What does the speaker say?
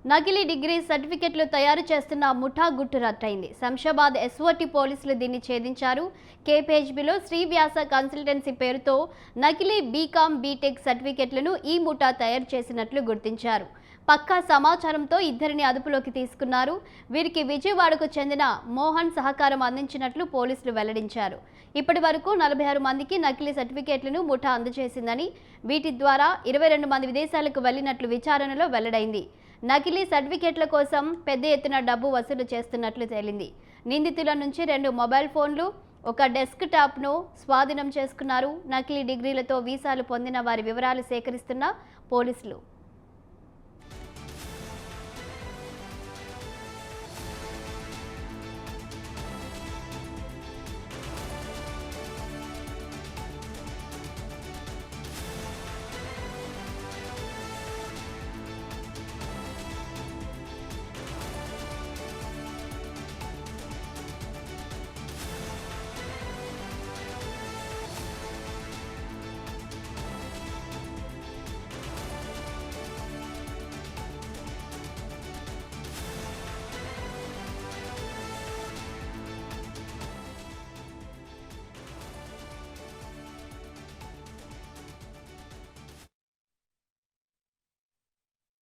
నకిలీ డిగ్రీ సర్టిఫికెట్లు తయారు చేస్తున్న ముఠా గుట్టు రట్టయింది. శంషాబాద్ ఎస్ఓటీ పోలీసులు దీన్ని ఛేదించారు. కేపీహెచ్బీలో శ్రీవ్యాస కన్సల్టెన్సీ పేరుతో నకిలీ బీకాం బీటెక్ సర్టిఫికెట్లను ఈ ముఠా తయారు చేసినట్లు గుర్తించారు. పక్కా సమాచారంతో ఇద్దరిని అదుపులోకి తీసుకున్నారు. వీరికి విజయవాడకు చెందిన మోహన్ సహకారం అందించినట్లు పోలీసులు వెల్లడించారు. ఇప్పటి వరకు 46 మందికి నకిలీ సర్టిఫికెట్లను ముఠా అందజేసిందని, వీటి ద్వారా 22 మంది విదేశాలకు వెళ్లినట్లు విచారణలో వెల్లడైంది. నకిలీ సర్టిఫికెట్ల కోసం పెద్ద ఎత్తున డబ్బు వసూలు చేస్తున్నట్లు తేలింది. నిందితుల నుంచి 2 మొబైల్ ఫోన్లు, ఒక డెస్క్ టాప్ను స్వాధీనం చేసుకున్నారు. నకిలీ డిగ్రీలతో వీసాలు పొందిన వారి వివరాలు సేకరిస్తున్న పోలీసులు